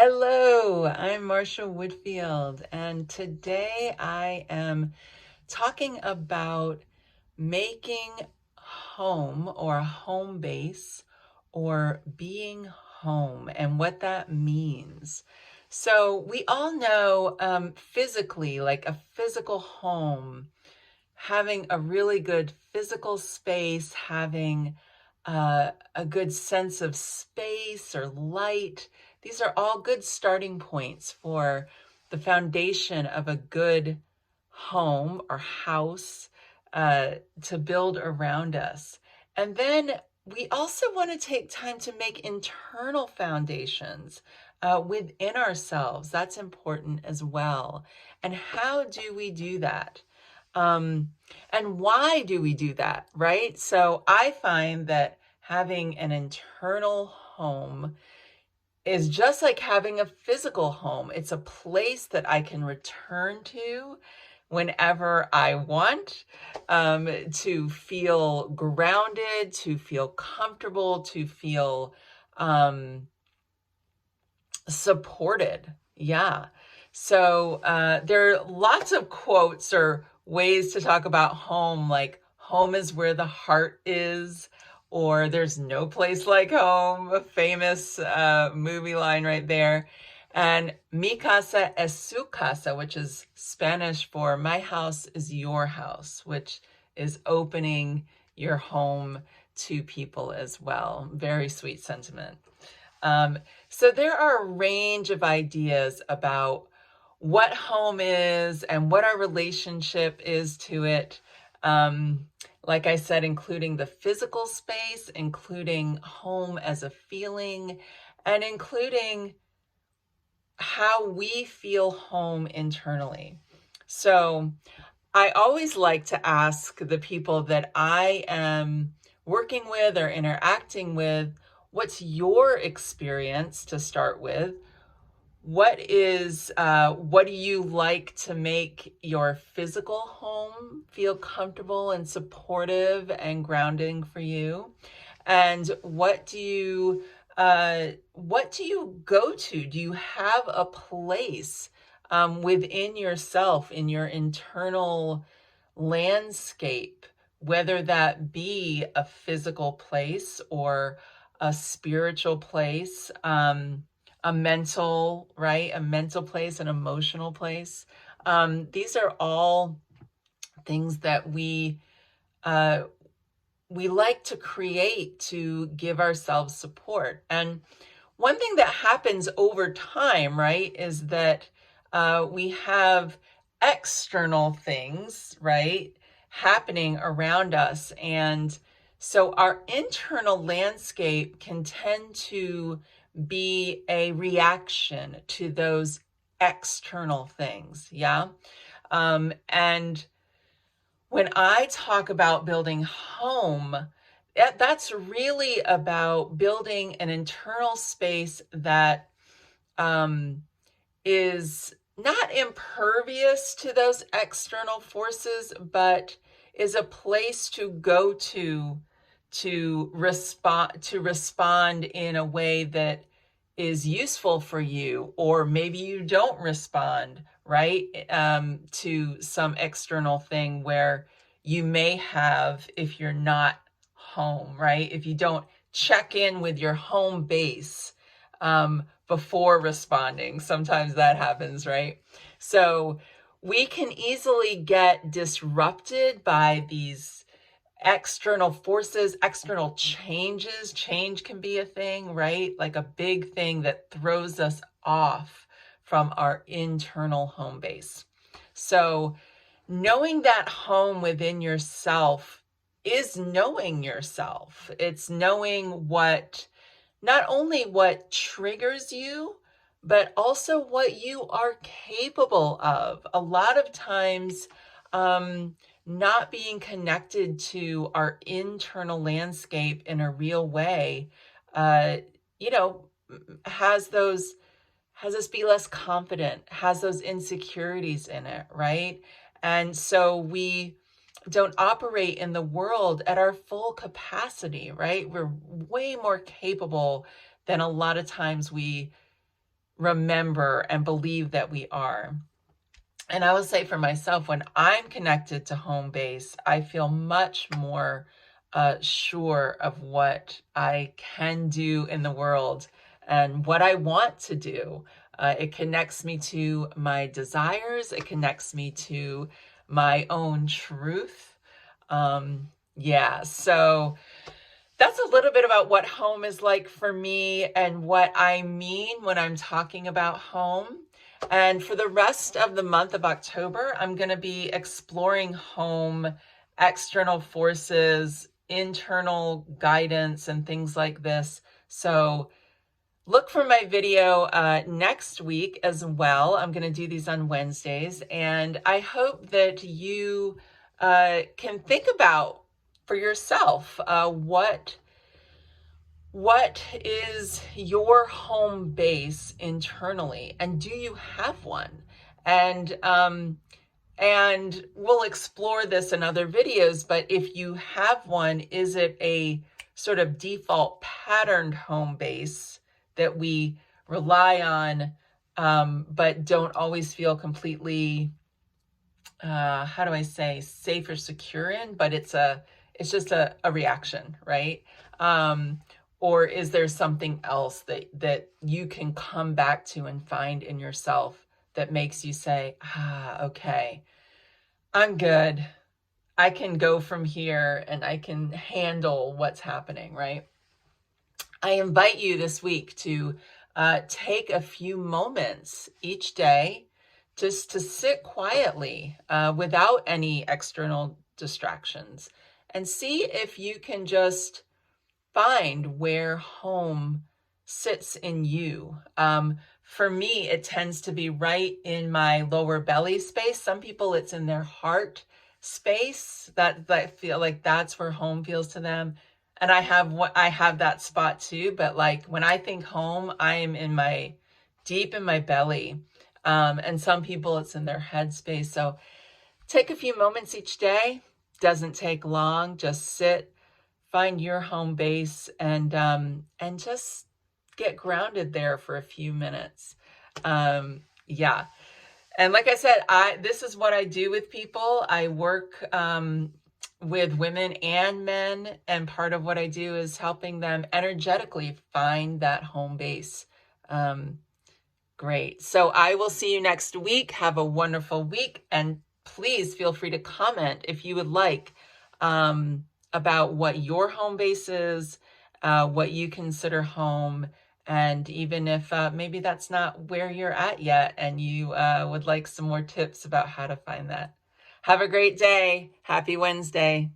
Hello, I'm Marsha Woodfield, and today I am talking about making home or a home base or being home and what that means. So, we all know physically, like a physical home, having a really good physical space, having a good sense of space or light. These are all good starting points for the foundation of a good home or house to build around us. And then we also want to take time to make internal foundations within ourselves. That's important as well. And how do we do that? Um, and why do we do that, right? So I find that having an internal home is just like having a physical home. It's a place that I can return to whenever I want, to feel grounded, to feel comfortable, to feel um, supported. Yeah. So there are lots of quotes or ways to talk about home, like home is where the heart is, or there's no place like home, a famous movie line right there. And mi casa es su casa, which is Spanish for my house is your house, which is opening your home to people as well. Very sweet sentiment. So there are a range of ideas about what home is and what our relationship is to it. Like I said, including the physical space, including home as a feeling, and including how we feel home internally. So I always like to ask the people that I am working with or interacting with, what's your experience to start with? What do you like to make your physical home feel comfortable and supportive and grounding for you? And what do you go to? Do you have a place within yourself, in your internal landscape, whether that be a physical place or a spiritual place, a mental, right? A mental place, an emotional place. These are all things that uh, we like to create to give ourselves support. And one thing that happens over time, right, is that we have external things, right, happening around us. And so our internal landscape can tend to be a reaction to those external things. Yeah. And when I talk about building home, that's really about building an internal space that um, is not impervious to those external forces, but is a place to go to respond in a way that is useful for you, or maybe you don't respond right to some external thing where you may have, if you're not home, right, if you don't check in with your home base before responding. Sometimes that happens, right? So we can easily get disrupted by these external forces, external changes. Change can be a thing, right? Like a big thing that throws us off from our internal home base. So knowing that home within yourself is knowing yourself. It's knowing not only what triggers you, but also what you are capable of. A lot of times, not being connected to our internal landscape in a real way, uh, you know, has those has us be less confident, has those insecurities in it, right? And so we don't operate in the world at our full capacity, right? We're way more capable than a lot of times we remember and believe that we are. And I will say for myself, when I'm connected to home base, I feel much more sure of what I can do in the world and what I want to do. It connects me to my desires. It connects me to my own truth. Yeah, so that's a little bit about what home is like for me and what I mean when I'm talking about home. And for the rest of the month of October, I'm going to be exploring home, external forces, internal guidance, and things like this. So look for my video next week as well. I'm going to do these on Wednesdays, and I hope that you can think about for yourself what is your home base internally, and do you have one? And we'll explore this in other videos, but if you have one, is it a sort of default patterned home base that we rely on, but don't always feel completely, how do I say, safe or secure in, but it's just a reaction, right? Or is there something else that you can come back to and find in yourself that makes you say, okay, I'm good. I can go from here and I can handle what's happening, right? I invite you this week to take a few moments each day just to sit quietly without any external distractions and see if you can just find where home sits in you. For me, it tends to be right in my lower belly space. Some people, it's in their heart space that feel like that's where home feels to them. And I have that spot too. But like when I think home, I am deep in my belly. And some people, it's in their head space. So take a few moments each day. Doesn't take long. Just sit. Find your home base and just get grounded there for a few minutes. Yeah. And like I said, this is what I do with people. I work with women and men, and part of what I do is helping them energetically find that home base. Great. So I will see you next week. Have a wonderful week, and please feel free to comment if you would like. About what your home base is, what you consider home, and even if maybe that's not where you're at yet and you would like some more tips about how to find that. Have a great day. Happy Wednesday.